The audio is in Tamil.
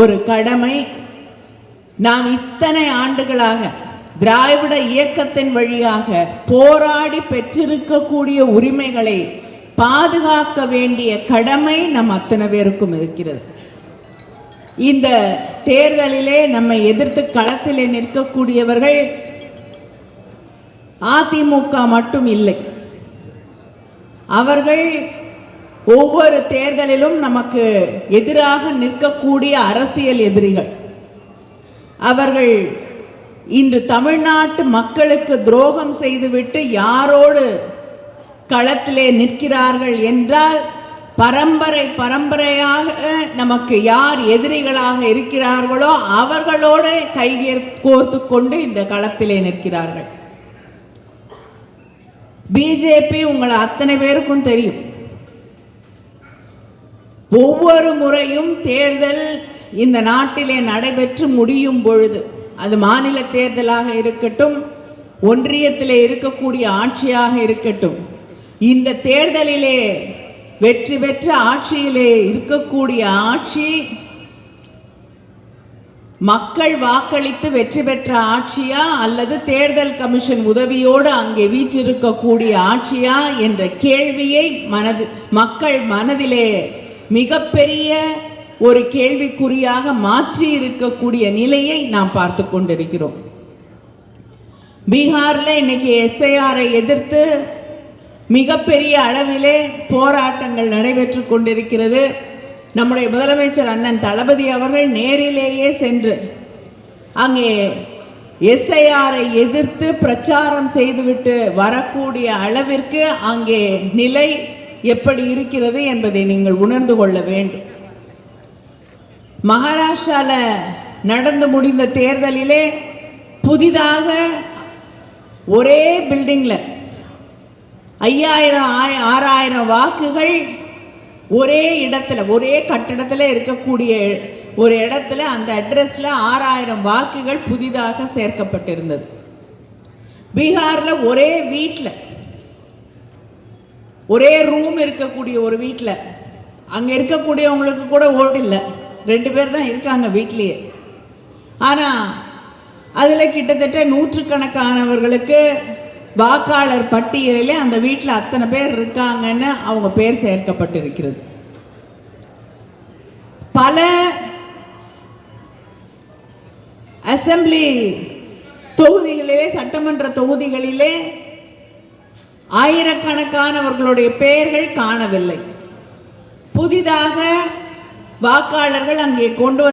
ஒரு கடமை. நாம் இத்தனை ஆண்டுகளாக திராவிட இயக்கத்தின் வழியாக போராடி பெற்றிருக்கக்கூடிய உரிமைகளை பாதுகாக்க வேண்டிய கடமை நம் அத்தனை பேருக்கும் இருக்கிறது. இந்த தேர்தலிலே நம்மை எதிர்த்து களத்திலே நிற்கக்கூடியவர்கள் அதிமுக மட்டும் இல்லை. அவர்கள் ஒவ்வொரு தேர்தலிலும் நமக்கு எதிராக நிற்கக்கூடிய அரசியல் எதிரிகள். அவர்கள் இன்று தமிழ்நாட்டு மக்களுக்கு துரோகம் செய்துவிட்டு யாரோடு களத்திலே நிற்கிறார்கள் என்றால், பரம்பரையாக நமக்கு யார் எதிரிகளாக இருக்கிறார்களோ அவர்களோடு கைகோர்த்து கொண்டு இந்த களத்திலே நிற்கிறார்கள். பிஜேபி உங்களை அத்தனை பேருக்கும் தெரியும். ஒவ்வொரு முறையும் தேர்தல் இந்த நாட்டிலே நடைபெற்று முடியும் பொழுது, அது மாநில தேர்தலாக இருக்கட்டும், ஒன்றியத்திலே இருக்கக்கூடிய ஆட்சியாக இருக்கட்டும், இந்த தேர்தலிலே வெற்றி பெற்ற ஆட்சியிலே இருக்கக்கூடிய ஆட்சி மக்கள் வாக்களித்து வெற்றி பெற்ற ஆட்சியா அல்லது தேர்தல் கமிஷன் உதவியோடு அங்கே வீற்றிருக்கக்கூடிய ஆட்சியா என்ற கேள்வியை மக்கள் மனதிலே மிகப்பெரிய ஒரு கேள்விக்குறியாக மாற்றி இருக்கக்கூடிய நிலையை நாம் பார்த்து கொண்டிருக்கிறோம். பீகார்ல இன்னைக்கு எஸ்ஐஆரை எதிர்த்து மிகப்பெரிய அளவிலே போராட்டங்கள் நடைபெற்று கொண்டிருக்கிறது. நம்முடைய முதலமைச்சர் அண்ணன் தளபதி அவர்கள் நேரிலேயே சென்று அங்கே எஸ்ஐஆரை எதிர்த்து பிரச்சாரம் செய்துவிட்டு வரக்கூடிய அளவிற்கு அங்கே நிலை எப்படி இருக்கிறது என்பதை நீங்கள் உணர்ந்து கொள்ள வேண்டும். மகாராஷ்டிரால நடந்து முடிந்த தேர்தலிலே புதிதாக ஒரே பில்டிங்ல 5000-6000 வாக்குகள் ஒரே இடத்துல, ஒரே கட்டிடத்தில் இருக்கக்கூடிய ஒரு இடத்துல, அந்த அட்ரஸ்ல 6000 வாக்குகள் புதிதாக சேர்க்கப்பட்டிருந்தது. பீகார்ல ஒரே வீட்டில், ஒரே ரூம் இருக்கக்கூடிய ஒரு வீட்டில், அங்க இருக்கக்கூடியவங்களுக்கு கூட ஓட்டு இல்லை, 2 பேர் தான் இருக்காங்க வீட்லயே. ஆனா அதுல கிட்டத்தட்ட 100கணக்கானவர்களுக்கு வாக்காளர் பட்டியலிலே அந்த வீட்டில் அத்தனை பேர் இருக்காங்கன்னு அவங்க பேர் சேர்க்கப்பட்டிருக்கிறது. பல அசெம்பிளி தொகுதிகளிலே, சட்டமன்ற தொகுதிகளிலே ஆயிரக்கணக்கானவர்களுடைய பெயர்கள் காணவில்லை. புதிதாக வாக்காளர்கள் அங்கே கொண்டு